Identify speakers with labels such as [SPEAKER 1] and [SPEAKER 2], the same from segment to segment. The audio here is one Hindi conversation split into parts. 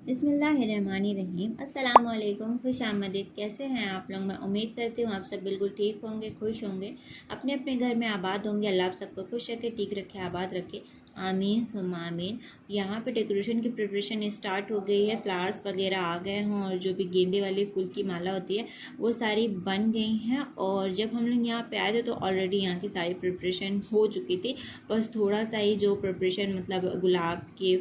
[SPEAKER 1] बिस्मिल्लाहिर्रहमानिर्रहीम। अस्सलाम वालेकुम, खुश आमदीद। कैसे हैं आप लोग? मैं उम्मीद करती हूँ आप सब बिल्कुल ठीक होंगे, खुश होंगे, अपने अपने घर में आबाद होंगे। अल्लाह आप सबको खुश रखे, ठीक रखे, आबाद रखे, आमीन सुम्मा आमीन। यहाँ पे डेकोरेशन की प्रिपरेशन स्टार्ट हो गई है। फ्लावर्स वगैरह आ गए हैं और जो भी गेंदे वाले फूल की माला होती है वो सारी बन गई हैं। और जब हम लोग यहाँ पे आए थे तो ऑलरेडी यहाँ की सारी प्रिपरेशन हो चुकी थी। बस थोड़ा सा ही जो प्रिपरेशन मतलब गुलाब के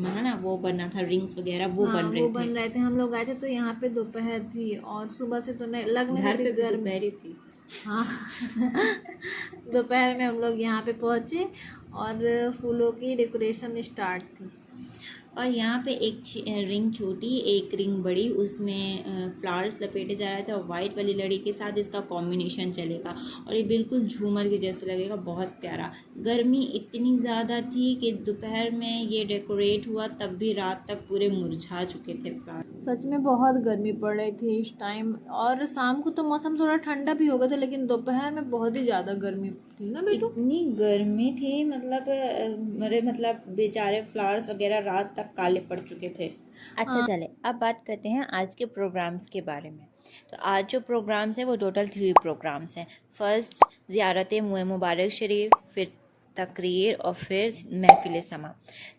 [SPEAKER 1] है ना वो बनना था, रिंग्स वगैरह वो बन रहे थे।
[SPEAKER 2] हम लोग आए थे तो यहाँ पे दोपहर थी और सुबह से तो नहीं लग नहीं
[SPEAKER 1] घर
[SPEAKER 2] रही
[SPEAKER 1] पे
[SPEAKER 2] थी
[SPEAKER 1] भी
[SPEAKER 2] गर्मी।
[SPEAKER 1] दोपहरी थी।
[SPEAKER 2] हाँ दोपहर में हम लोग यहाँ पे पहुँचे और फूलों की डेकोरेशन स्टार्ट थी।
[SPEAKER 1] और यहाँ पे एक रिंग छोटी, एक रिंग बड़ी, उसमें फ्लावर्स लपेटे जा रहे थे और वाइट वाली लड़ी के साथ इसका कॉम्बिनेशन चलेगा और ये बिल्कुल झूमर के जैसे लगेगा, बहुत प्यारा। गर्मी इतनी ज़्यादा थी कि दोपहर में ये डेकोरेट हुआ तब भी रात तक पूरे मुरझा चुके थे फ्लावर।
[SPEAKER 2] सच में बहुत गर्मी पड़ रही थी इस टाइम और शाम को तो मौसम थोड़ा ठंडा भी हो गया था, लेकिन दोपहर में बहुत ही ज़्यादा गर्मी थी ना बेटू।
[SPEAKER 1] इतनी गर्मी थी मतलब मेरे मतलब बेचारे फ्लावर्स वगैरह रात तक काले पड़ चुके थे। अच्छा चले, अब बात करते हैं आज के प्रोग्राम्स के बारे में। तो आज जो प्रोग्राम्स हैं वो टोटल 3 प्रोग्राम्स हैं। फर्स्ट ज़ियारत मुए मुबारक शरीफ, फिर तकरीर और फिर महफिल समा।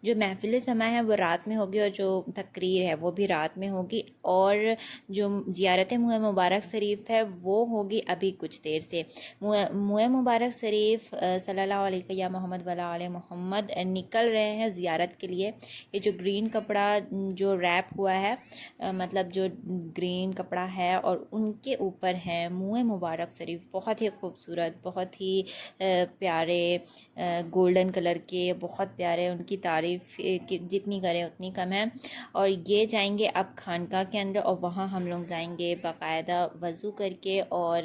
[SPEAKER 1] जो महफिल समा है वो रात में होगी और जो तकरीर है वो भी रात में होगी। और जो ज़ियारत मुए मुबारक शरीफ है वो होगी अभी कुछ देर से। मुए मुबारक शरीफ सल्लल्लाहु अलैहि या मोहम्मद वला आले मोहम्मद निकल रहे हैं ज़ियारत के लिए। ये जो ग्रीन कपड़ा जो रैप हुआ है मतलब जो ग्रीन कपड़ा है और उनके ऊपर है मुए मुबारक शरीफ, बहुत ही खूबसूरत, बहुत ही प्यारे गोल्डन कलर के, बहुत प्यारे। उनकी तारीफ़ जितनी करें उतनी कम है। और ये जाएंगे अब खानका के अंदर और वहाँ हम लोग जाएंगे बाकायदा वज़ू करके, और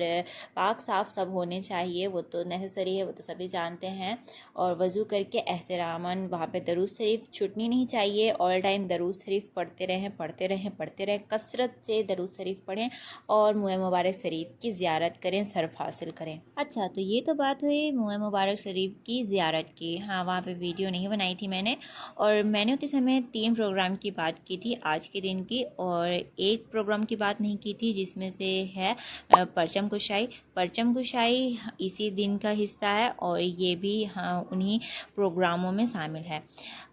[SPEAKER 1] पाक साफ़ सब होने चाहिए, वो तो नेसेसरी है, वो तो सभी जानते हैं। और वज़ू करके एहतरामन वहाँ पे दरूद शरीफ छूटनी नहीं चाहिए। ऑल टाइम दरूद शरीफ पढ़ते रहें, पढ़ते रहें, पढ़ते रहें, कसरत से दरूद शरीफ पढ़ें और मुए मुबारक शरीफ की ज़ियारत करें, सर्फ हासिल करें। अच्छा, तो ये तो बात हुई मुए मुबारक शरीफ की ज़ियारत की। हाँ, वहाँ पे वीडियो नहीं बनाई थी मैंने, और मैंने उतने समय 3 प्रोग्राम की बात की थी आज के दिन की, और एक प्रोग्राम की बात नहीं की थी जिसमें से है परचम कुशाई। परचम कुशाई इसी दिन का हिस्सा है और ये भी हाँ उन्हीं प्रोग्रामों में शामिल है।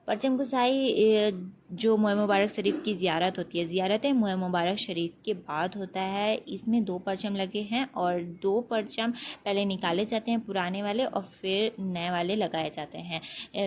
[SPEAKER 1] परचम कुशाई जो मुए मुबारक शरीफ की ज़ियारत होती है, ज़ियारत मुए मुबारक शरीफ के बाद होता है। इसमें 2 परचम लगे हैं और 2 परचम पहले निकाले जाते हैं पुराने वाले और फिर नए वाले लगाए जाते हैं।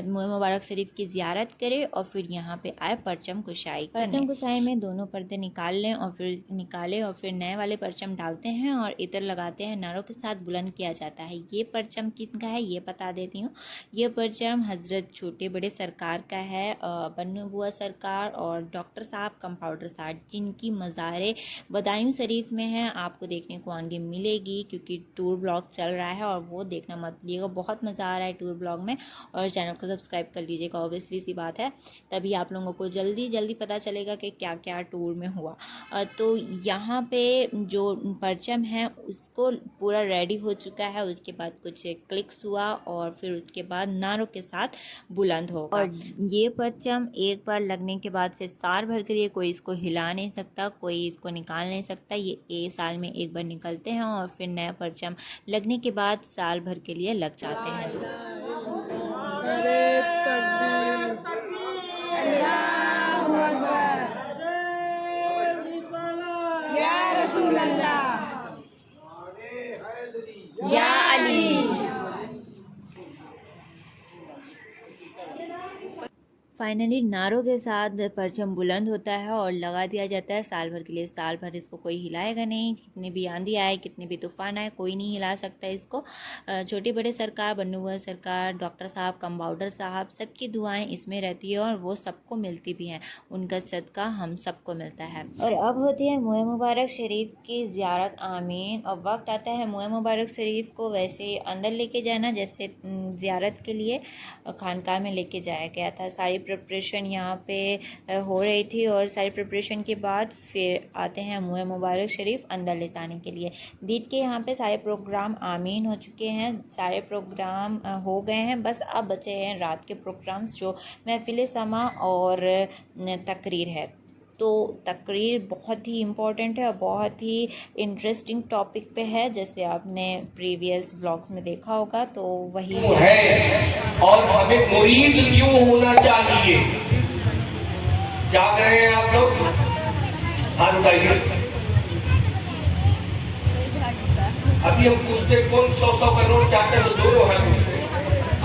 [SPEAKER 1] मुए मुबारक शरीफ की ज़ियारत करें और फिर यहाँ पे आए परचम कुशाई करने। परचम कुशाई में दोनों पर्दे निकाल लें और फिर निकाले और फिर नए वाले परचम डालते हैं और इतर लगाते हैं, नारों के साथ बुलंद किया जाता है। ये परचम किनका है ये बता देती हूँ। ये परचम हज़रत छोटे बड़े सरकार का है, बन्नू बुआ सरकार और डॉक्टर साहब कंपाउंडर साहब, जिनकी मज़ारे बदायूं शरीफ में है। आपको देखने को आगे मिलेगी क्योंकि टूर ब्लॉग चल रहा है और वो देखना मत भूलिएगा, बहुत मज़ा आ रहा है टूर ब्लॉग में। और चैनल को सब्सक्राइब कर लीजिएगा, ऑब्वियसली सी बात है, तभी आप लोगों को जल्दी जल्दी पता चलेगा कि क्या क्या टूर में हुआ। तो यहाँ पे जो परचम है उसको पूरा रेडी हो चुका है, उसके बाद कुछ क्लिक्स हुआ और फिर उसके बाद नारों के साथ बुलंद होगा। और ये परचम एक बार लगने के बाद फिर साल भर के लिए कोई इसको हिला नहीं सकता, कोई इसको निकाल नहीं सकता। ये साल में एक बार निकलते हैं और फिर नया परचम लगने के बाद साल भर के लिए लग जाते हैं। या अली। फाइनली नारों के साथ परचम बुलंद होता है और लगा दिया जाता है साल भर के लिए। साल भर इसको कोई हिलाएगा नहीं, कितनी भी आंधी आए, कितने भी तूफान आए, कोई नहीं हिला सकता इसको। छोटे बड़े सरकार, बन्नू बुआ सरकार, डॉक्टर साहब, कंपाउंडर साहब, सबकी दुआएं इसमें रहती है और वो सबको मिलती भी हैं, उनका सदका हम सबको मिलता है। और अब होती है मुए मुबारक शरीफ की ज़ियारत, आमीन। और वक्त आता है मुए मुबारक शरीफ को वैसे अंदर लेके जाना जैसे ज़ियारत के लिए खानकाह में लेके जाया गया था। सारी प्रिपरेशन यहाँ पे हो रही थी और सारी प्रिपरेशन के बाद फिर आते हैं मुए मुबारक शरीफ अंदर ले जाने के लिए। दीद के यहाँ पे सारे प्रोग्राम आमीन हो चुके हैं, सारे प्रोग्राम हो गए हैं, बस अब बचे हैं रात के प्रोग्राम्स जो महफिल समा और तकरीर है। तो तकरीर बहुत ही इम्पोर्टेंट है और बहुत ही इंटरेस्टिंग टॉपिक पे है, जैसे आपने प्रीवियस ब्लॉग्स में देखा होगा। तो वही
[SPEAKER 3] है और हमें मुरीद क्यों होना चाहिए। जाग रहे हैं आप लोग? हाथ उठाइए। अभी हम पूछते कौन 100-100 करोड़ चाहते हैं, तो दोनों हाथ उठते,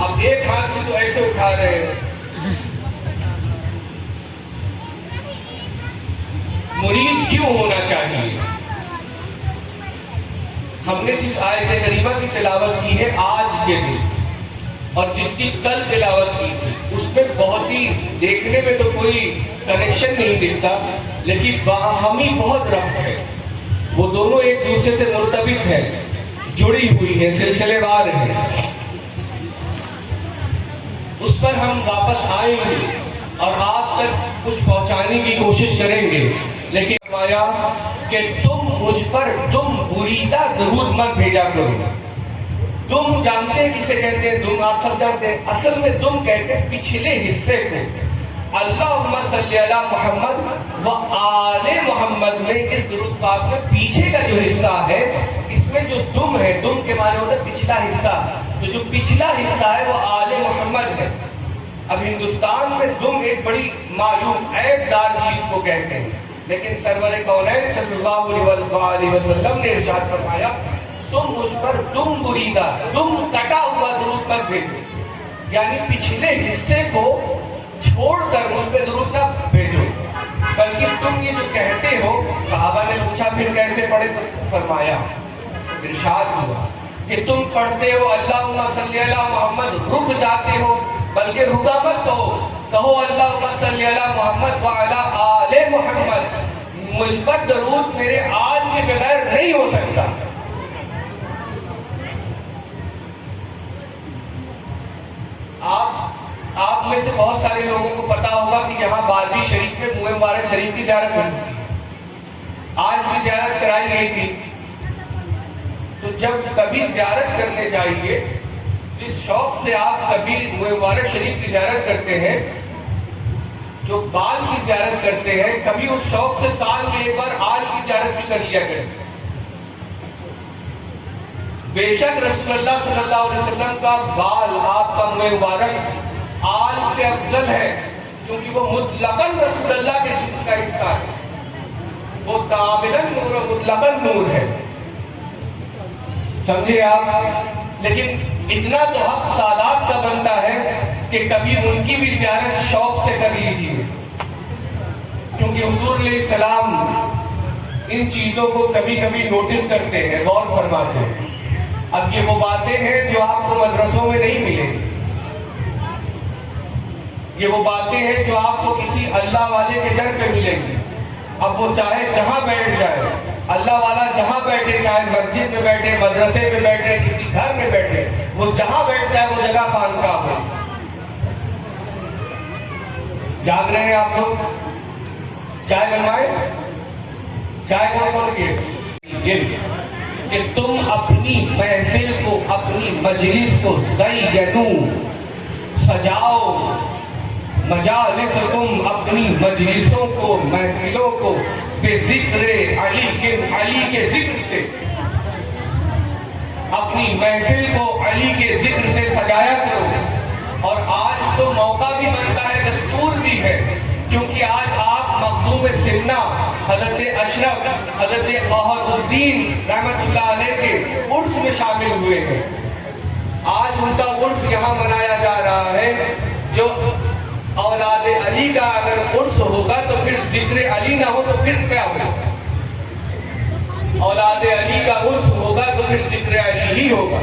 [SPEAKER 3] अब एक हाथ भी तो ऐसे उठा रहे हैं। मुरीद क्यों होना चाहिए। हमने जिस आयत करीमा की तिलावत की है आज के दिन और जिसकी कल तिलावत की थी, उसमें बहुत ही देखने में तो कोई कनेक्शन नहीं दिखता, लेकिन बाहमी बहुत रब्त है। वो दोनों एक दूसरे से मुर्तबित है, जुड़ी हुई है, सिलसिलेवार है। उस पर हम वापस आएंगे और आप तक कुछ पहुंचाने की कोशिश करेंगे, लेकिन फरमाया कि तुम मुझ पर दुम बुरीदा दरूद मत भेजा करो। दुम जानते हैं किसे कहते हैं? दुम आप सब जानते हैं। असल में दुम कहते हैं पिछले हिस्से को। अल्लाहुम्मा सल्ली अला मोहम्मद व आले मोहम्मद में इस दुरूद पाक में पीछे का जो हिस्सा है, इसमें जो दुम है, दुम के माने होता है पिछला हिस्सा, तो जो पिछला हिस्सा है वो आले मोहम्मद है। अब हिंदुस्तान में दुम एक बड़ी मालूम ऐबदार चीज को कहते हैं, लेकिन सरवर कौनैन सल्लल्लाहु अलैहि वसल्लम ने इरशाद फरमाया तुम मुझ पर दुम बुरीदा, दुम कटा हुआ दुरूद मत भेजो, यानी पिछले हिस्से को छोड़कर मुझ पे दुरूद ना भेजो, बल्कि तुम ये जो कहते हो। सहाबा ने पूछा फिर कैसे पढ़े, तो फरमाया इरशाद हुआ कि तुम पढ़ते हो अल्लाहुम्मा सल्ली अला मोहम्मद, रुक जाते हो, बल्कि रुका मत कहो, कहो अल्लाहुम्मा सल्ली अला मोहम्मद व अला आले मोहम्मद। मुझ पर दरूद मेरे आल के बगैर नहीं हो सकता। आप में से बहुत सारे लोगों को पता होगा कि यहाँ बारवी शरीफ में मुए मुबारक शरीफ की ज़ियारत हुई, आज भी ज़ियारत कराई गई थी। तो जब कभी ज़ियारत करने जाइए, जिस शौक से आप कभी मुए मुबारक शरीफ की ज़ियारत करते हैं, जो बाल की ज़ियारत करते हैं, कभी उस शौक से साल में एक बार आल की ज़ियारत भी कर लिया करें। बेशक रसूलुल्लाह सल्लल्लाहु अलैहि वसल्लम का बाल, आपका मुए मुबारक आल से अफजल है, क्योंकि वो मुतलकन रसूलुल्लाह के जिस्म का हिस्सा है, वो कामिलन नूर और मुतलकन नूर है, समझे आप। लेकिन इतना तो हक सादात का बनता है कि कभी उनकी भी ज़ियारत शौक से कर लीजिए, क्योंकि हुजूर अलैहिस्सलाम इन चीजों को कभी कभी नोटिस करते हैं, गौर फरमाते हैं। अब ये वो बातें हैं जो आपको मदरसों में नहीं मिलेंगी, ये वो बातें हैं जो आपको किसी अल्लाह वाले के घर पे मिलेंगी। अब वो चाहे जहां बैठ जाए, अल्लाह वाला जहां बैठे, चाहे मस्जिद में बैठे, मदरसे में बैठे, किसी घर में बैठे, वो जहां बैठता है वो जगह खानकाह हो। जाग रहे हैं आप लोग? चाय बनवाए? चाय कौन किए कि तुम अपनी महफिल को, अपनी मजलिस को ज़य्यनू, सजाओ, मजालिसकुम, अपनी मजलिसों को, महफिलों को बेज़िक्र अली के जिक्र से, अपनी महफिल को अली के जिक्र से सजाया करो। और आज तो मौका भी बनता है, दस्तूर भी है, क्योंकि आज आप मखदूम सिन्ना हजरत अशरफ, हजरत बहाउद्दीन रहमतुल्लाह अलैह के उर्स में शामिल हुए हैं। आज उनका उर्स यहाँ मनाया जा रहा है। जो औलाद अली का अगर उर्स होगा तो फिर जिक्र अली ना हो तो फिर क्या होगा? औलाद अली का उर्स होगा तो फिर जिक्र अली ही होगा।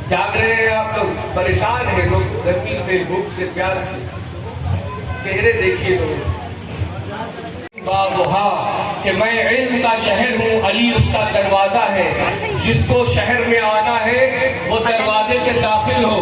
[SPEAKER 3] जाग रहे हैं आप लोग? परेशान है लोग, गर्मी से, भूख से, प्यास से, चेहरे देखिए लोग। बाबुहा कि मैं इल्म का शहर हूँ, अली उसका दरवाजा है, जिसको शहर में आना है वो दरवाजे से दाखिल हो।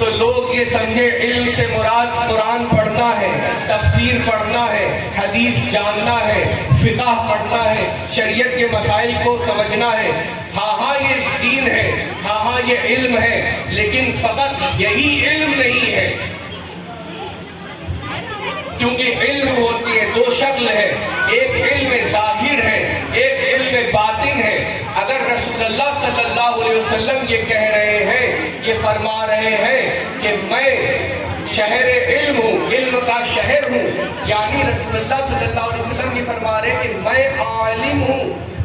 [SPEAKER 3] तो लोग ये समझे इल्म से मुराद कुरान पढ़ना है, तफसीर पढ़ना है, हदीस जानना है, फिक़ह पढ़ना है, शरीयत के मसाइल को समझना है। हाँ हाँ ये दीन है, हाँ हाँ ये इल्म है, लेकिन फ़कत यही इल्म नहीं है। क्योंकि इल्म होती है, दो शक्ल है, एक इल्म ज़ाहिर है, एक इल्म बातिन है। अगर रसूलुल्लाह सल्लल्लाहु अलैहि वसल्लम ये कह रहे हैं, ये फरमा रहे हैं कि मैं शहर इल्म हूँ, इल्म का शहर हूँ, यानी रसूलुल्लाह सल्लल्लाहु अलैहि वसल्लम ये फरमा रहे हैं कि मैं आलिम हूँ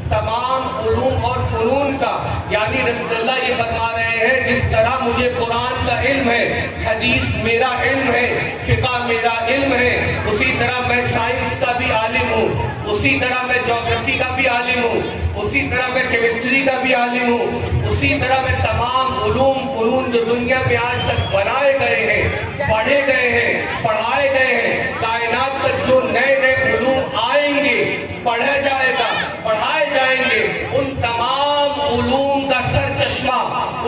[SPEAKER 3] तमाम उलूम और फ़ुनून का। यानी रसूलुल्लाह ये फरमा रहे हैं जिस तरह मुझे कुरान का इल्म है, हदीस मेरा इल्म है, फ़िक़्ह मेरा इल्म है, उसी तरह मैं साइंस का भी आलिम हूँ, उसी तरह मैं ज्योग्राफी का भी आलिम हूँ, उसी तरह मैं केमिस्ट्री का भी आलिम हूँ, उसी तरह मैं तमाम उलूम फ़ुनून जो दुनिया में आज तक बनाए गए हैं, पढ़े गए हैं, पढ़ाए गए हैं, कायनात तक जो नए नए उलूम आएंगे, पढ़ा जाएगा, पढ़ाए जाएंगे, उन तमाम उलूम का सर चश्मा,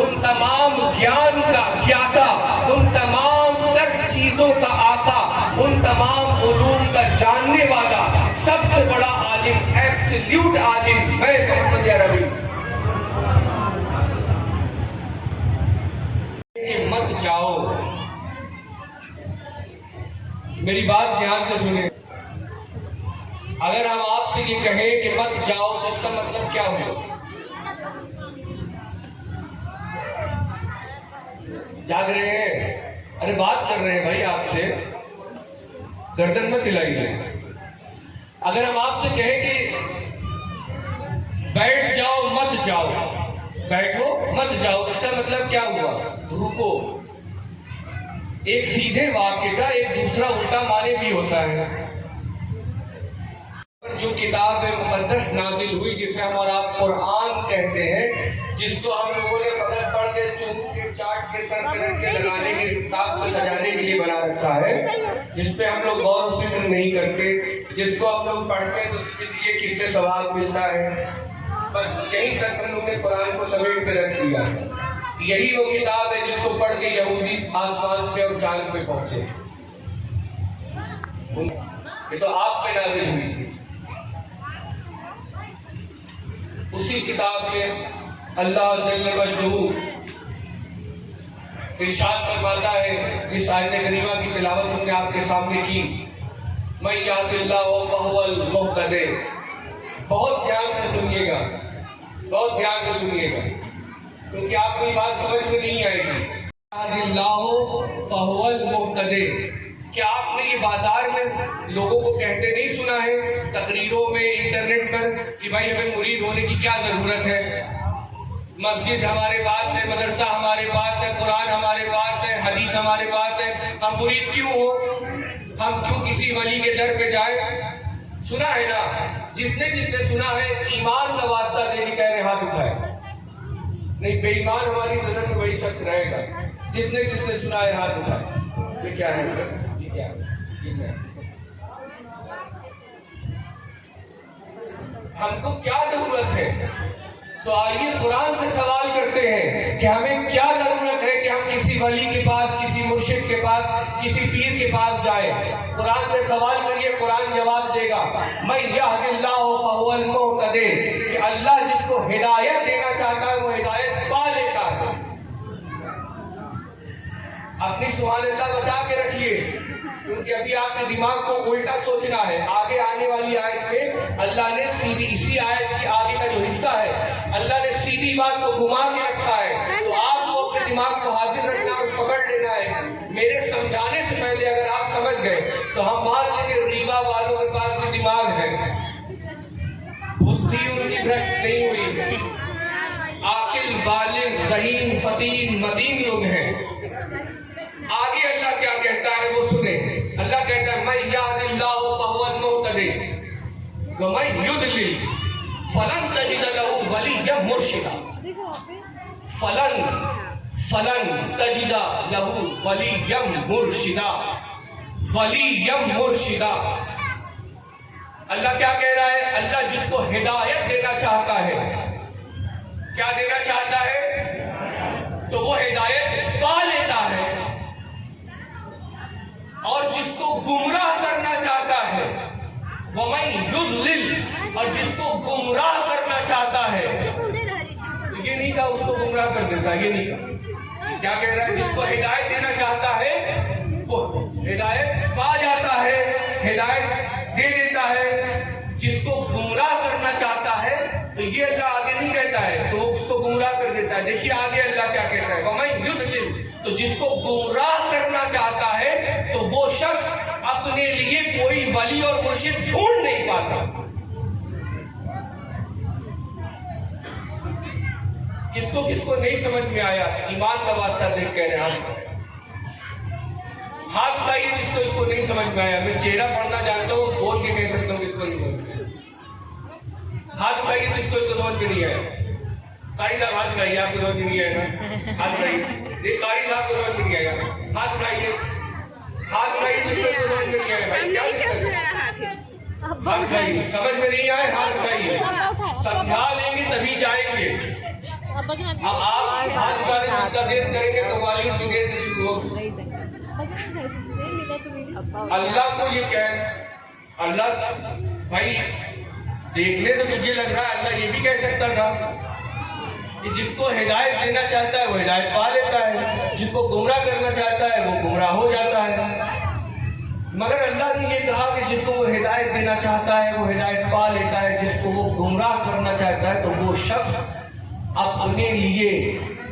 [SPEAKER 3] उन तमाम ज्ञान का ज्ञाता, उन तमाम तर चीज़ों का आका, उन तमाम उलूम का जानने वाला सबसे बड़ा आलिम, एब्सोल्यूट आलिम मैं मोहम्मद अरबी। मत जाओ, मेरी बात ध्यान से सुने। अगर हम आपसे ये कहें कि मत जाओ तो इसका मतलब क्या हुआ? जाग रहे हैं? अरे बात कर रहे हैं भाई आपसे, गर्दन मत हिलाइए। अगर हम आपसे कहें कि बैठ जाओ मत जाओ, बैठो मत जाओ, इसका मतलब क्या हुआ? रुको। एक सीधे वाक्य का एक दूसरा उल्टा माने भी होता है। जो किताब मुक़द्दस नाजिल हुई, जिसे हम और आप कुरान कहते हैं, जिसको हम लोगों ने फकत पढ़ के चुन के चाट के सर पे रख के लगाने के किताब को सजाने के लिए बना रखा है, जिस पे हम लोग गौर व फिक्र नहीं करते, जिसको हम लोग पढ़ते हैं तो इसलिए किससे सवाल मिलता है, बस यहीं तक हम लोग ने कुरान को समेट के रख दिया। यही वो किताब है जिसको पढ़ के यहूदी आसमान पे और चांद पे पहुंचे। ये तो आप पे नाजिल हुई थी। उसी किताब में अल्लाह जल्ल वजहू इरशाद फरमाता है, जिस आयत करीमा की तिलावत हमने आपके सामने की, मैं यादिल्लाहु फहुवल मुहतदी। बहुत ध्यान से सुनिएगा, बहुत ध्यान से सुनिएगा, क्योंकि आपको ये बात समझ में नहीं आएगी। यादिल्लाहु फहुवल मुहतदी, क्या आपने ये बाजार में लोगों को कहते नहीं सुना है, तकरीरों में, इंटरनेट पर, कि भाई हमें मुरीद होने की क्या जरूरत है? मस्जिद हमारे पास है, मदरसा हमारे पास है, कुरान हमारे पास है, हदीस हमारे पास है, हम मुरीद क्यों हो? हम क्यों किसी वली के दर पे जाए? सुना है ना? जिसने जिसने सुना है, ईमान का वास्ता देने कह रहे हाथ उठाए। नहीं, बेईमान हमारी नजर में वही शख्स रहेगा। जिसने जिसने सुना है हाथ उठाए। ये क्या है? ये क्या है? ये क्या है? हमको क्या जरूरत है? तो आइए कुरान से सवाल करते हैं कि हमें क्या जरूरत है कि हम किसी वली के पास, किसी मुर्शिद के पास, किसी पीर के पास जाए। कुरान से सवाल करिए, कुरान जवाब देगा। मैं यहदिल्लाहु फहुवल मुहतदी, कि अल्लाह जिसको हिदायत देना चाहता है वो हिदायत पा लेता है। अपनी सुभान अल्लाह बचा के रखिए, क्योंकि अभी आपके दिमाग को उल्टा सोचना है। आगे आने वाली आयत में अल्लाह ने सीधी, इसी आयत की आगे का जो हिस्सा है, अल्लाह ने सीधी बात को घुमा के रखा है। तो आपको अपने दिमाग को हाजिर रखना और पकड़ लेना है। मेरे समझाने से पहले अगर आप समझ गए तो हम मान लेंगे रीवा वालों के पास भी दिमाग है, बुद्धि उनकी भ्रष्ट नहीं हुई, आकिल, बालिग, ज़हीन, फतीन, मतीन लोग हैं। आगे अल्लाह क्या कहता है वो सुने। अल्लाह कहता है, मैं यहदिल्लाहु फहुवल मुहतदी व मैं युद्लिल फलन तजिद लहू वलिय्यन मुर्शिदा। फलन तजिद लहू वलिय्यन मुर्शिदा। वलिय्यन मुर्शिदा। अल्लाह क्या कह रहा है? अल्लाह जिसको हिदायत देना चाहता है, क्या देना चाहता है? तो वो हिदायत पा लेता है। और जिसको गुमराह करना चाहता है, वमन युद्लिल, और जिसको गुमराह करना चाहता है, ये नहीं कहा उसको गुमराह कर देता, ये नहीं कहा। क्या कह रहा है? जिसको हिदायत देना चाहता है वो हिदायत पा जाता है। हिदायत दे देता है, जिसको गुमराह करना चाहता है तो ये अल्लाह आगे नहीं कहता है तो उसको गुमराह कर देता है। देखिए आगे अल्लाह क्या कहता है, वमन युद्लिल, तो जिसको गुमराह करना चाहता है तो वो शख्स अपने लिए कोई वली और मुर्शिद ढूंढ नहीं पाता। किसको किसको नहीं समझ में आया, ईमान का वास्ता देख कह रहे हैं हाथ उठाइए जिसको इसको नहीं समझ में आया। मैं चेहरा पढ़ना जानता हूँ, बोल के कह सकता हूँ किसको नहीं समझ में आया। हाथ उठाइए जिसको इसको समझ में नहीं आया। कारी साहब हाथ उठाइए, आपको समझ में नहीं आएगा, हाथ उठाइए। ये कारी साहब को समझ में नहीं आएगा, हाथ उठाइए। हाथ उठाइए जिसको इसको समझ में नहीं आया। भाई क्या हाथ उठाइए, समझ में नहीं आए हाथ उठाइए, समझा लेंगे तभी जाएंगे। अब आप हाथ उठाने में देर करेंगे तो बॉलीवुड की देर से शुरू होगी। अल्लाह को ये कह, अल्लाह भाई देखने से मुझे लग रहा है अल्लाह ये भी कह सकता था कि जिसको हिदायत देना चाहता है वो हिदायत पा लेता है, जिसको गुमराह करना चाहता है वो गुमराह हो जाता है। मगर अल्लाह ने ये कहा कि जिसको वो हिदायत देना चाहता है वो हिदायत पा लेता है, जिसको वो गुमराह करना चाहता है तो वो शख्स अपने लिए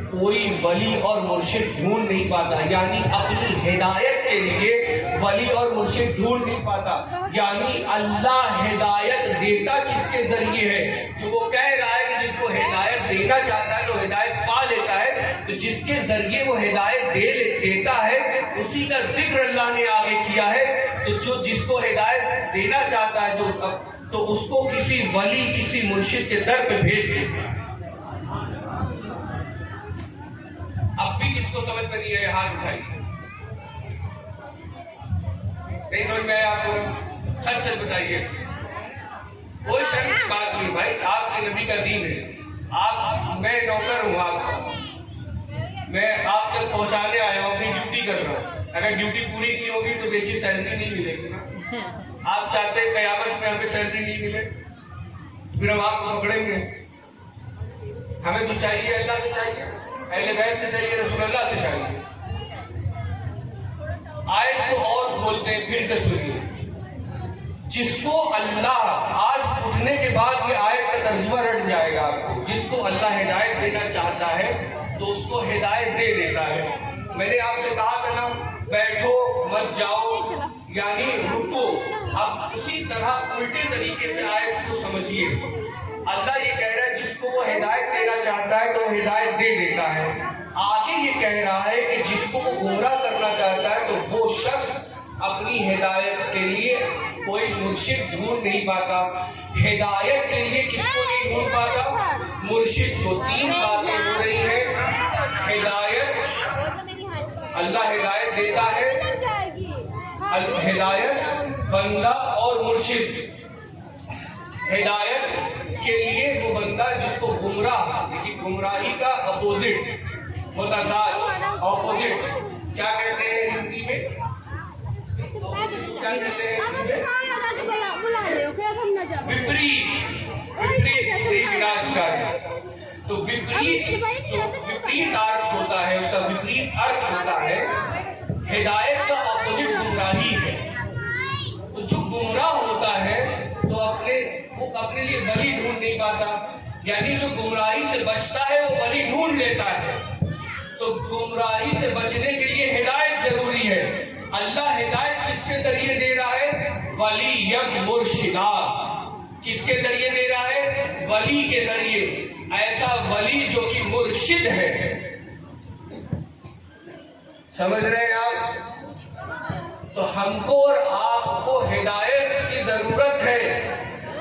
[SPEAKER 3] कोई वली और मुर्शिद ढूंढ नहीं पाता। यानी अपनी हिदायत के लिए वली और मुर्शिद ढूंढ नहीं पाता। यानी अल्लाह हिदायत देता किसके जरिए है, जो वो कह रहा है कि जिसको हिदायत देना चाहता है तो हिदायत पा लेता है, तो जिसके जरिए वो हिदायत देता है उसी का जिक्र अल्लाह ने आगे किया है। तो जो जिसको हिदायत देना चाहता है जो तो उसको किसी वली किसी मुर्शिद के दर पे भेज देता है। अब भी किसको समझ में नहीं आया हाथ उठाइए। नहीं समझ में आया आपको, सच सच बताइए। कोई शर्म की बात नहीं भाई, आपके नबी का दीन है। मैं नौकर हूँ आपका, मैं आप तक पहुंचाने आया हूँ, अपनी ड्यूटी कर रहा हूँ। अगर ड्यूटी पूरी की होगी तो देखिए सैलरी नहीं मिलेगी ना। आप चाहते हैं कयामत में हमें सैलरी नहीं मिले, फिर हम आपको पकड़ेंगे। हमें तो चाहिए अल्लाह से चाहिए, अहले बैत से चाहिए, रसूलुल्लाह से चाहिए। आयत को और खोलते हैं, फिर से सुनिए। जिसको अल्लाह आज उठने के बाद ये आयत का तर्जुमा रट जाएगा आपको। जिसको अल्लाह हिदायत देना चाहता है तो उसको हिदायत दे देता है। मैंने आपसे कहा था ना, बैठो मत जाओ, यानी रुको। अब उसी तरह उल्टे तरीके से आयत को समझिए। अल्लाह ये कह रहा है जिसको वो हिदायत देना चाहता है तो वो हिदायत दे देता है। आगे ये कह रहा है कि जिसको वो गुमराह करना चाहता है तो वो शख्स अपनी हिदायत के लिए कोई मुर्शिद ढूंढ नहीं पाता। हिदायत के लिए किसको नहीं ढूंढ पाता? मुर्शिद को। तीन बातें हो रही है। हिदायत, अल्लाह हिदायत देता है, हिदायत बंदा और मुर्शिद। हिदायत के लिए वो बंदा जिसको गुमराह, देखिए गुमराही का अपोजिट, मुतज़ाद, ऑपोजिट क्या कहते हैं हिंदी में? क्या कहते हैं हिंदी में? विपरीत, विपरीत विनाशकारी। तो विपरीत, जो विपरीत अर्थ होता है उसका विपरीत अर्थ होता है। हिदायत का ऑपोजिट गुमराही है। तो जो गुमराह होता है तो वो अपने लिए वली ढूंढ नहीं पाता। यानी जो गुमराही से बचता है वो वली ढूंढ लेता है। तो गुमराही से बचने के लिए हिदायत जरूरी है। अल्लाह हिदायत किसके जरिए दे रहा है? वली या मुर्शिदा। किसके जरिए दे रहा है? वली के जरिए। ऐसा वली जो कि मुर्शिद है। समझ रहे हैं आप? तो हमको और आपको हिदायत की जरूरत है।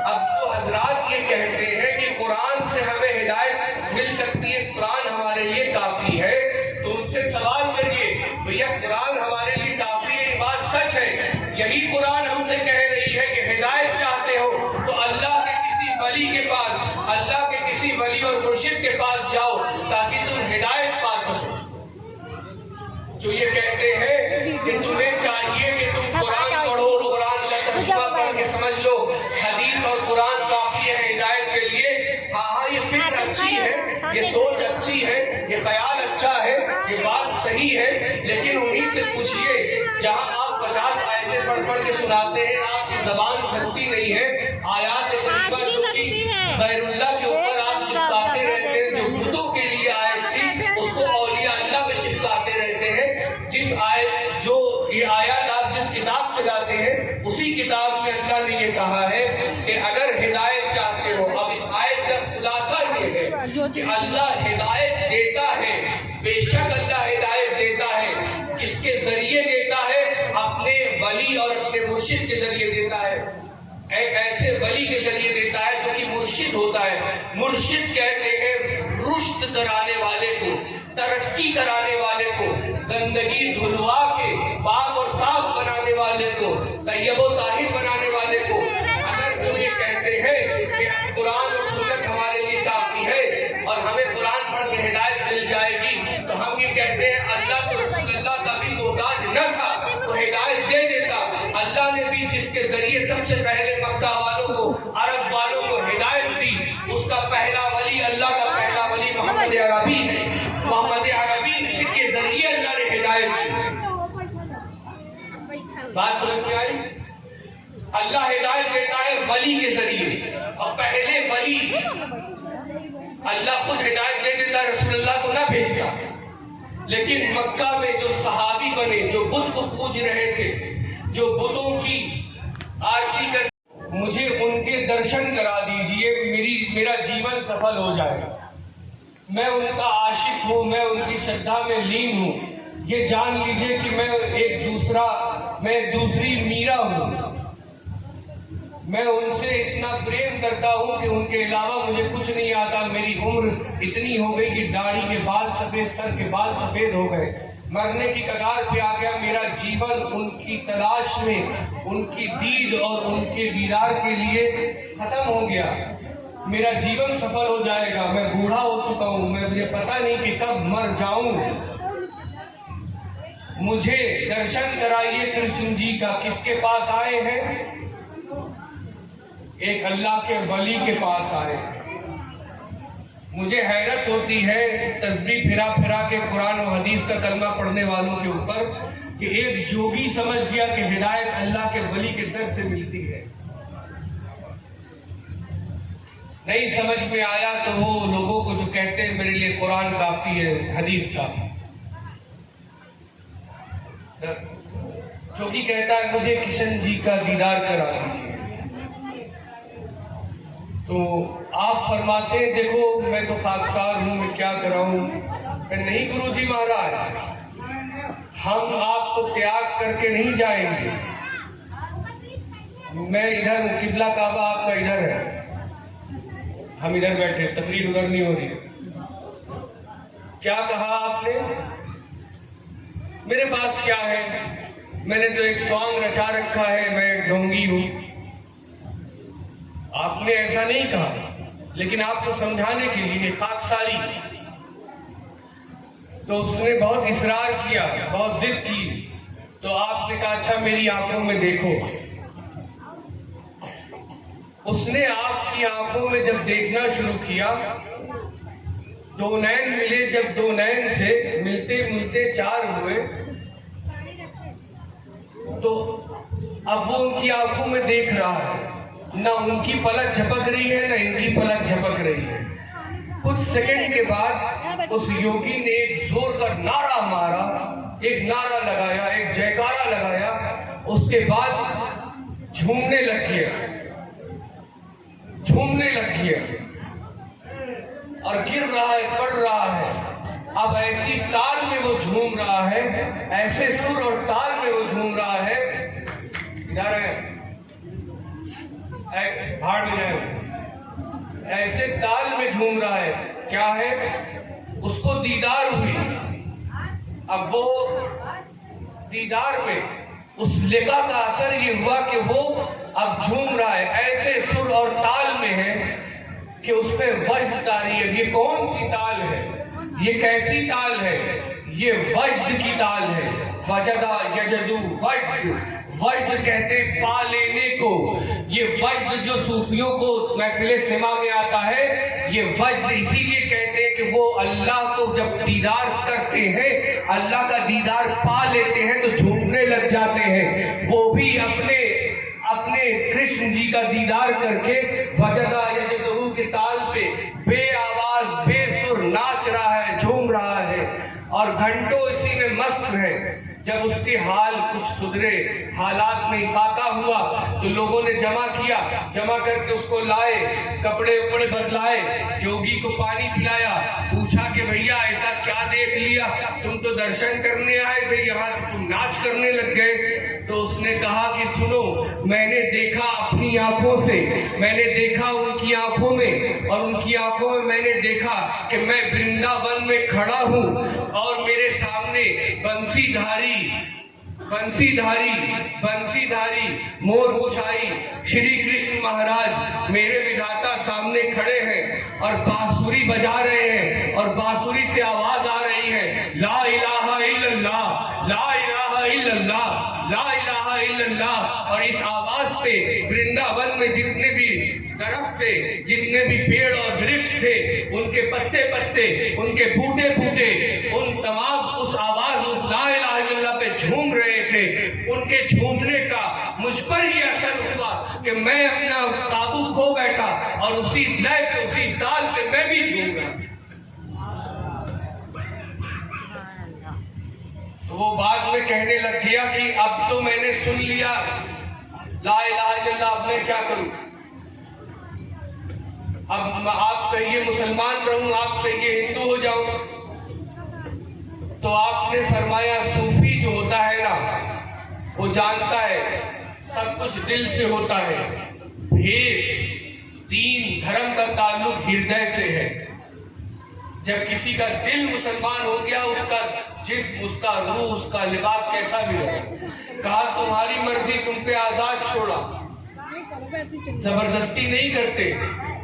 [SPEAKER 3] अब जो हजरात ये कहते हैं कि कुरान से हमें हिदायत मिल सकती है, कुरान हमारे लिए काफी है, तो उनसे सवाल करिए, भैया कुरान हमारे लिए काफी है, ये बात सच है? यही कुरान हमसे कह रही है कि हिदायत चाहते हो तो अल्लाह के किसी वली के पास, अल्लाह के किसी वली और मुर्शिद के पास जाओ ताकि तुम हिदायत पा सको। जो ये कहते हैं कि तुम्हें चाहिए कि तुम कुरान पढ़ो, कुरान का तर्जुमा पढ़ के समझ लो, हदीस और कुरान काफी है हिदायत के लिए। हाँ, ये फिक्र अच्छी है, ये सोच अच्छी है, ये ख्याल अच्छा है, ये बात सही है, लेकिन उन्हीं से पूछिए जहां आप 50 आयतें पढ़ पढ़ के सुनाते हैं, आपकी जबान चलती नहीं है। आयात करीमा जो कि गैरुल्लाह के ऊपर आप चिपकाते रहते हैं, जो बुतों के लिए आयत थी उसको औलिया अल्लाह में चिपकाते रहते हैं। जिस आयत जो ये आयत आप जिस किताब से लाते हैं उसी किताब में अल्लाह ने ये कहा है कि अगर हिदायत चाहते हो, अब इस आयत का खुलासा ये है कि अल्लाह हिदायत देता है, बेशक अल्लाह हिदायत देता है। किसके जरिए देता है? अपने वली और अपने मुर्शिद के जरिए देता है। एक ऐसे वली के जरिए देता है जो कि मुर्शिद होता है। मुर्शिद कहते हैं रुश्द कराने वाले को, तरक्की कराने वाले को, गंदगी धुलवा के पाक और साफ बनाने वाले को, तैयबो ताहिर बनाने वाले को। अगर जो ये कहते हैं कि कुरान और सुन्नत हमारे लिए काफी है और हमें कुरान पढ़ के हिदायत मिल जाएगी, तो हम ये कहते हैं अल्लाह तो रसूलुल्लाह का भी मोहताज न था, वो हिदायत दे देता। अल्लाह ने भी जिसके जरिए सबसे पहले मक्का वालों को, अरब वालों को हिदायत दी, उसका पहला वली, अल्लाह का पहला वली मोहम्मद अरबी है। मोहम्मद अरबी के जरिए अल्लाह ने हिदायत दी। बात समझ में आई? अल्लाह हिदायत देता है वली के जरिए, और पहले वली अल्लाह खुद हिदायत दे देता है, रसूलुल्लाह को ना भेजता। लेकिन मक्का में जो सहाबी बने, जो बुत को पूज रहे थे, जो बुतों की आरती कर, मुझे उनके दर्शन करा दीजिए, मेरा जीवन सफल हो जाएगा। मैं उनका आशिक हूँ, मैं उनकी श्रद्धा में लीन हूँ। ये जान लीजिए कि मैं दूसरी मीरा हूँ। मैं उनसे इतना प्रेम करता हूँ कि उनके अलावा मुझे कुछ नहीं आता। मेरी उम्र इतनी हो गई कि दाढ़ी के बाल सफेद, सर के बाल सफेद हो गए, मरने की कगार पे आ गया। मेरा जीवन उनकी तलाश में, उनकी दीद और उनके दीदार के लिए खत्म हो गया। मेरा जीवन सफल हो जाएगा। मैं बूढ़ा हो चुका हूँ, मुझे पता नहीं कि कब मर जाऊं। मुझे दर्शन कराइए कृष्ण जी का। किसके पास आए हैं? एक अल्लाह के वली के पास आए। मुझे हैरत होती है तस्बीह फिरा फिरा के कुरान और हदीस का कलमा पढ़ने वालों के ऊपर कि एक जोगी समझ गया कि हिदायत अल्लाह के वली के दर से मिलती है। नहीं समझ में आया तो वो लोगों को जो कहते हैं मेरे लिए कुरान काफी है, हदीस काफी। जोगी कहता है मुझे किशन जी का दीदार करा दीजिए। तो आप फरमाते हैं देखो मैं तो खाकसार हूँ, मैं क्या कराऊं। नहीं गुरुजी महाराज, हम आपको त्याग करके नहीं जाएंगे। मैं इधर हूँ, किबला काबा आपका इधर है, हम इधर बैठे, तकरीर उधर नहीं हो रही। क्या कहा आपने? मेरे पास क्या है? मैंने तो एक सॉन्ग रचा रखा है, मैं एक ढोंगी हूं। आपने ऐसा नहीं कहा, लेकिन आपको समझाने के लिए खाकसारी। तो उसने बहुत इसरार किया, बहुत जिद की। तो आपने कहा अच्छा मेरी आंखों में देखो। उसने आपकी आंखों में जब देखना शुरू किया, दो नैन मिले, जब दो नैन से मिलते मिलते चार हुए, तो अब वो उनकी आंखों में देख रहा है। ना उनकी पलक झपक रही है, ना इनकी पलक झपक रही है। कुछ सेकंड के बाद उस योगी ने एक जोर का नारा मारा, एक नारा लगाया, एक जयकारा लगाया। उसके बाद झूमने लग गया, झूमने लग गया और गिर रहा है, पड़ रहा है। अब ऐसी ताल में वो झूम रहा है, ऐसे सुर और ताल में वो झूम रहा है। इधर है भाड़ में जाए, ऐसे ताल में झूम रहा है। क्या है? उसको दीदार हुई। अब वो दीदार में उस लिका का असर ये हुआ कि वो अब झूम रहा है, ऐसे सुर और ताल में है कि उस पे वज्द तारी है। ये कौन सी ताल है? ये कैसी ताल है? ये वज्द की ताल है। वजदा यजदू वज्द। वज्द कहते पा लेने को। ये वज्द जो सूफियों को महफिले सिमा में आता है, ये वज्द इसीलिए कहते हैं कि वो अल्लाह को जब दीदार करते हैं, अल्लाह का दीदार पा लेते हैं तो झूमने लग जाते हैं। वो भी अपने कृष्ण जी का दीदार करके वजदा यजदहू के ताल पे बे आवाज बेसुर नाच रहा है, झूम रहा है और घंटों इसी में मस्त है। जब उसके हाल कुछ सुधरे, हालात में इफाका हुआ तो लोगों ने जमा किया, जमा करके उसको लाए, कपड़े उपड़े बदलाए, योगी को पानी पिलाया, पूछा कि भैया ऐसा क्या देख लिया, तुम तो दर्शन करने आए थे, यहाँ तुम नाच करने लग गए। तो उसने कहा कि सुनो, मैंने देखा अपनी आंखों से, मैंने देखा उनकी आंखों में, और उनकी आंखों में मैंने देखा कि मैं वृंदावन में खड़ा हूँ और मेरे सामने बंसीधारी मोर मुछाई श्री कृष्ण महाराज मेरे विधाता सामने खड़े हैं और बांसुरी बजा रहे हैं और बांसुरी से आवाज आ रही है, ला इलाहा इल्लल्लाह, ला इलाहा इल्लल्लाह, ला इलाहा इल्लल्लाह। और इस आवाज पे वृंदावन में जितने भी दरख्त थे, जितने भी पेड़ और वृक्ष थे, उनके पत्ते पत्ते, उनके बूटे बूटे, उन तमाम उस आवाज, उस ला इलाहा इल्लल्लाह पे झूम रहे थे। उनके झूमने का मुझ पर ही असर हुआ कि मैं अपना काबू खो बैठा और उसी लय पे, उसी ताल पे मैं भी झूम रहा। तो वो बाद में कहने लग गया कि अब तो मैंने सुन लिया ला इलाहा इल्लल्लाह, अब मैं क्या करूं? अब आप कहिए मुसलमान रहूं, आप कहिए हिंदू हो जाऊं। तो आपने फरमाया सूफी जो होता है ना, वो जानता है सब कुछ दिल से होता है, भेष दीन धर्म का ताल्लुक हृदय से है। जब किसी का दिल मुसलमान हो गया, उसका जिस्म, उसका रूह, उसका लिबास कैसा भी हो, कहा तुम्हारी मर्जी, तुम पे आजाद छोड़ा, जबरदस्ती नहीं करते।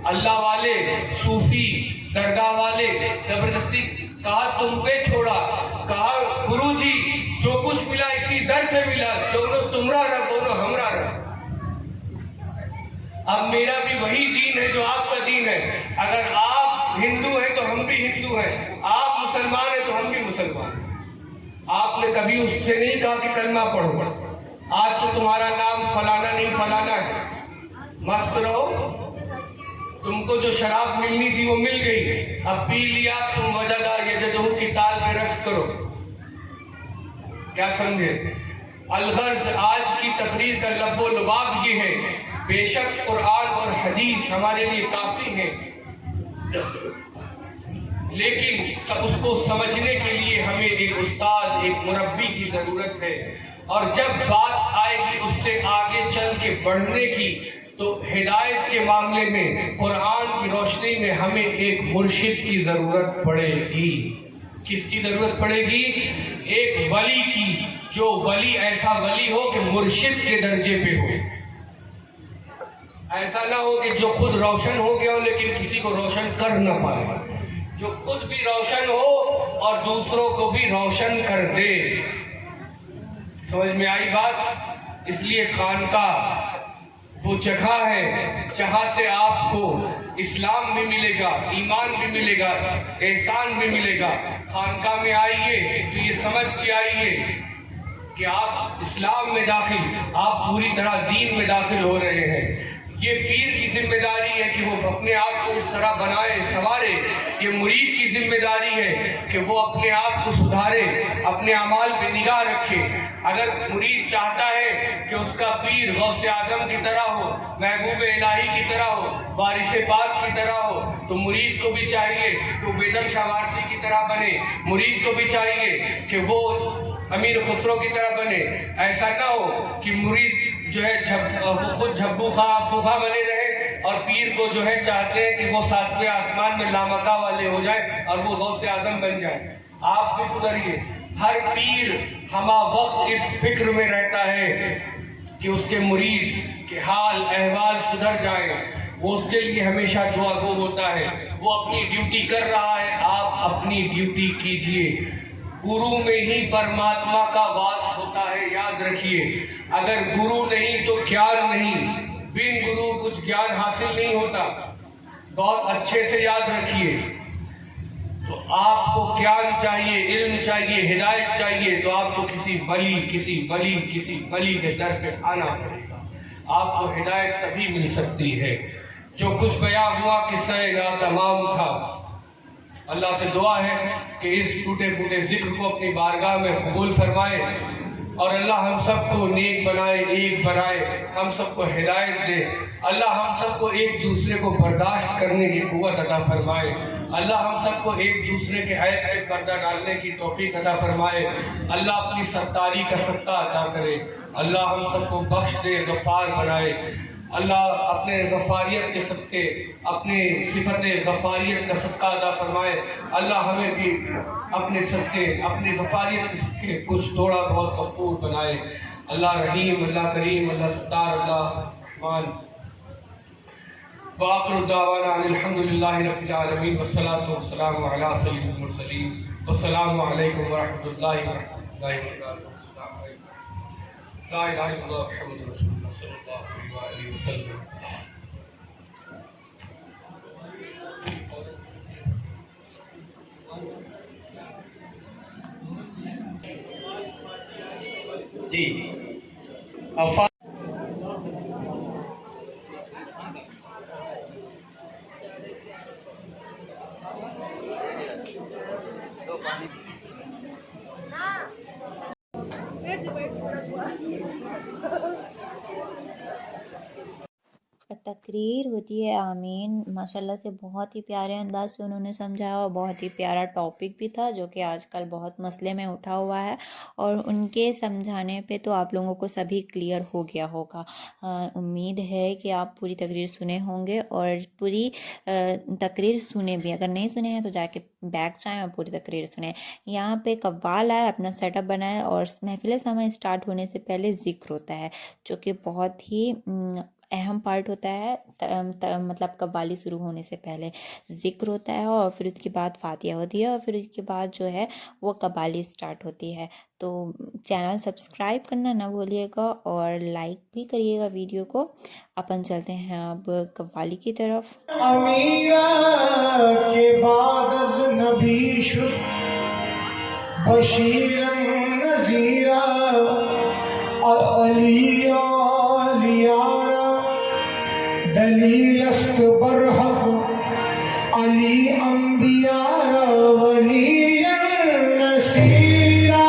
[SPEAKER 3] अल्लाह वाले, सूफी, दरगाह वाले जबरदस्ती, कहा तुम पे छोड़ा, कहा गुरुजी जो कुछ मिला इसी दर से मिला, दोनों तुम्हारा रह, दोनों हमरा रह। अब मेरा भी वही दीन है जो आपका दीन है। अगर आप हिंदू हैं तो हम भी हिंदू हैं, आप मुसलमान हैं तो हम भी मुसलमान। आपने कभी उससे नहीं कहा कि कलमा पढ़ो, आज तो तुम्हारा नाम फलाना नहीं फलाना है, मस्त रहो। तुमको जो शराब मिलनी थी वो मिल गई, अब पी लिया, तुम वजदा यजदहू की ताल पे रक्स करो। क्या समझे? अलगर्ज आज की तकरीर का लब्बो लुबाब ये है, बेशक कुरान और हदीस हमारे लिए काफी है, लेकिन सब उसको समझने के लिए हमें एक उस्ताद, एक मुरब्बी की जरूरत है। और जब बात आएगी उससे आगे चल के बढ़ने की, तो हिदायत के मामले में कुरान की रोशनी में हमें एक मुर्शिद की जरूरत पड़ेगी। किसकी जरूरत पड़ेगी? एक वली की, जो वली ऐसा वली हो कि मुर्शिद के दर्जे पे हो। ऐसा ना हो कि जो खुद रोशन हो गया हो लेकिन किसी को रोशन कर ना पाए, जो खुद भी रोशन हो और दूसरों को भी रोशन कर दे। समझ में आई बात? इसलिए खानकाह वो जगह है जहां से आपको इस्लाम भी मिलेगा, ईमान भी मिलेगा, एहसान भी मिलेगा। खानकाह में आइए तो ये समझ के आइए कि आप इस्लाम में दाखिल, आप पूरी तरह दीन में दाखिल हो रहे हैं। ये पीर की जिम्मेदारी है कि वो अपने आप को इस तरह बनाए, संवारे। ये मुरीद की जिम्मेदारी है कि वो अपने आप को सुधारे, अपने अमाल पे निगाह रखे। अगर मुरीद चाहता है कि उसका पीर गौसे आजम की तरह हो, महबूब इलाही की तरह हो, वारिस पाक की तरह हो, तो मुरीद को भी चाहिए कि वो बेदम शाह वारसी की तरह बने। मुरीद को भी चाहिए कि वो अमीर खुसरो की तरह बने। ऐसा ना हो कि मुरीद जो है वो खुद झब्बू खा बने रहे और पीर को जो है चाहते हैं कि वो सातवें आसमान में लामका वाले हो जाए और वो गौसे आजम बन जाए। आप भी सुधरिए। हर पीर हमा वक्त इस फिक्र में रहता है कि उसके मुरीद के हाल अहवाल सुधर जाए। वो उसके लिए हमेशा दुआ गो होता है। वो अपनी ड्यूटी कर रहा है, आप अपनी ड्यूटी कीजिए। गुरु में ही परमात्मा का वास होता है, याद रखिए। अगर गुरु नहीं तो ज्ञान नहीं, बिन गुरु कुछ ज्ञान हासिल नहीं होता। बहुत अच्छे से याद रखिए। तो आपको ज्ञान चाहिए, इल्म चाहिए, हिदायत चाहिए, तो आपको किसी वली के दर पे आना पड़ेगा। आपको हिदायत तभी मिल सकती है। जो कुछ बयां हुआ किस्सा नातमाम था। अल्लाह से दुआ है कि इस टूटे फूटे जिक्र को अपनी बारगाह में कबूल फरमाए और अल्लाह हम सबको नेक बनाए, एक बनाए, हम सबको हिदायत दे। अल्लाह हम सबको एक दूसरे को बर्दाश्त करने की कुव्वत अता फरमाए। अल्लाह हम सबको एक दूसरे के ऐब पे पर्दा डालने की तौफीक अता फरमाए। अल्लाह अपनी सत्तारी का सत्ता अता करे। अल्लाह हम सबको बख्श दे, गफ्फार बनाए। अल्लाह अपने गफ़ारियत के सदक़े, अपने सिफत गफ़ारियत का सदका अता फरमाए। अल्लाह हमें भी अपने सदक़े, अपनी गफ़ारियत के सदक़े कुछ थोड़ा बहुत गफूर बनाए। अल्लाह रहीम, अल्लाह करीम, अल्लाह सत्तार, अल्लाह रहमान। वाखिर दावाना अल्हम्दुलिल्लाहि रब्बिल आलमीन वस्सलातु वस्सलामु अला सय्यिदिल मुरसलीन वस्सलामु अलैकुम वरहमतुल्लाहि वबरकातुहू। ला इलाहा इल्लल्लाह मुहम्मदुर रसूलुल्लाह सल्लल्लाहु अलैहि वसल्लम।
[SPEAKER 4] जी अब
[SPEAKER 1] तकरीर होती है आमीन। माशाल्लाह से बहुत ही प्यारे अंदाज से उन्होंने समझाया और बहुत ही प्यारा टॉपिक भी था जो कि आजकल बहुत मसले में उठा हुआ है और उनके समझाने पे तो आप लोगों को सभी क्लियर हो गया होगा। उम्मीद है कि आप पूरी तकरीर सुने होंगे और पूरी तकरीर सुने भी। अगर नहीं सुने हैं तो जाके बैक जाएँ और पूरी तकरीर सुने। यहाँ पे कव्वाल आए, अपना सेटअप बनाए और महफिल समय स्टार्ट होने से पहले ज़िक्र होता है जो कि बहुत ही अहम पार्ट होता है। मतलब कव्वाली शुरू होने से पहले ज़िक्र होता है और फिर उसके बाद फातिहा होती है और फिर उसके बाद जो है वो कव्वाली स्टार्ट होती है। तो चैनल सब्सक्राइब करना ना भूलिएगा और लाइक भी करिएगा वीडियो को। अपन चलते हैं अब कव्वाली की तरफ।
[SPEAKER 5] अमीरा के बाद अज़ नबी शुद बशीरन नज़ीरा अलिया दलीलस्त बरहक अली अंबियारा वलियन नसीरा।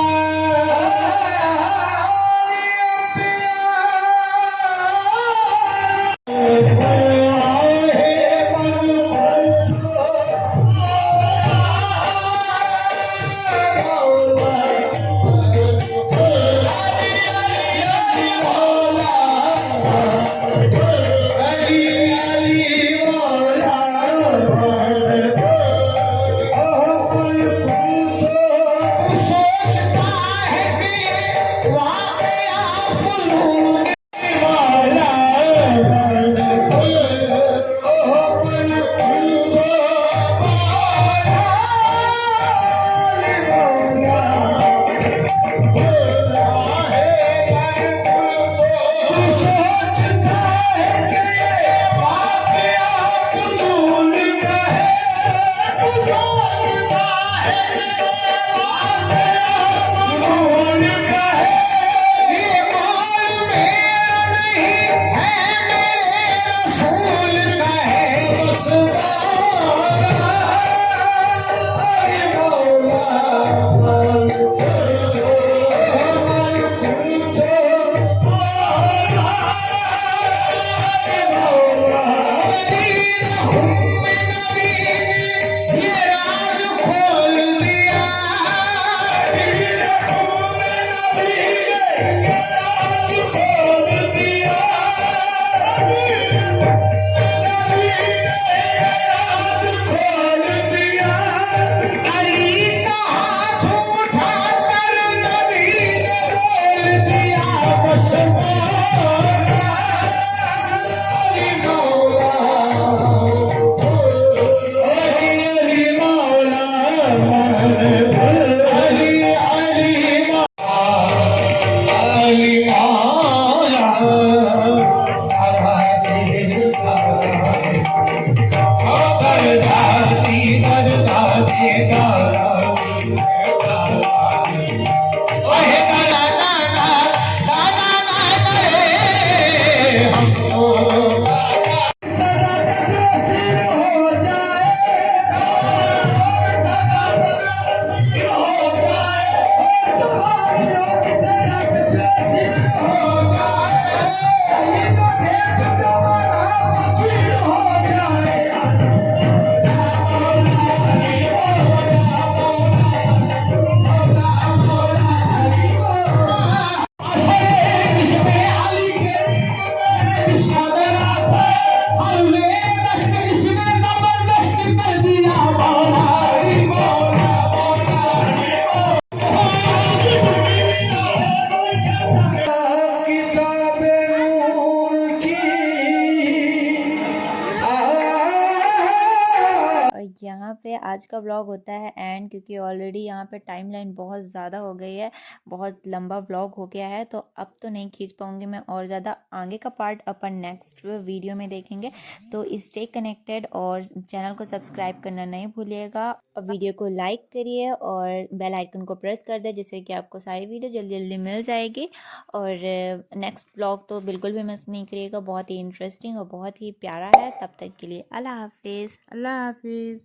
[SPEAKER 1] यहाँ पे आज का व्लॉग होता है एंड, क्योंकि ऑलरेडी यहाँ पे टाइमलाइन बहुत ज़्यादा हो गई है, बहुत लंबा व्लॉग हो गया है, तो अब तो नहीं खींच पाऊँगी मैं और ज़्यादा। आगे का पार्ट अपन नेक्स्ट वीडियो में देखेंगे। तो स्टे कनेक्टेड और चैनल को सब्सक्राइब करना नहीं भूलिएगा, और वीडियो को लाइक करिए और बेल आइकन को प्रेस कर दे, जिससे कि आपको सारी वीडियो जल्दी जल्दी मिल जाएगी। और नेक्स्ट व्लॉग तो बिल्कुल भी मिस नहीं करिएगा, बहुत ही इंटरेस्टिंग और बहुत ही प्यारा है। तब तक के लिए अल्लाह हाफिज़।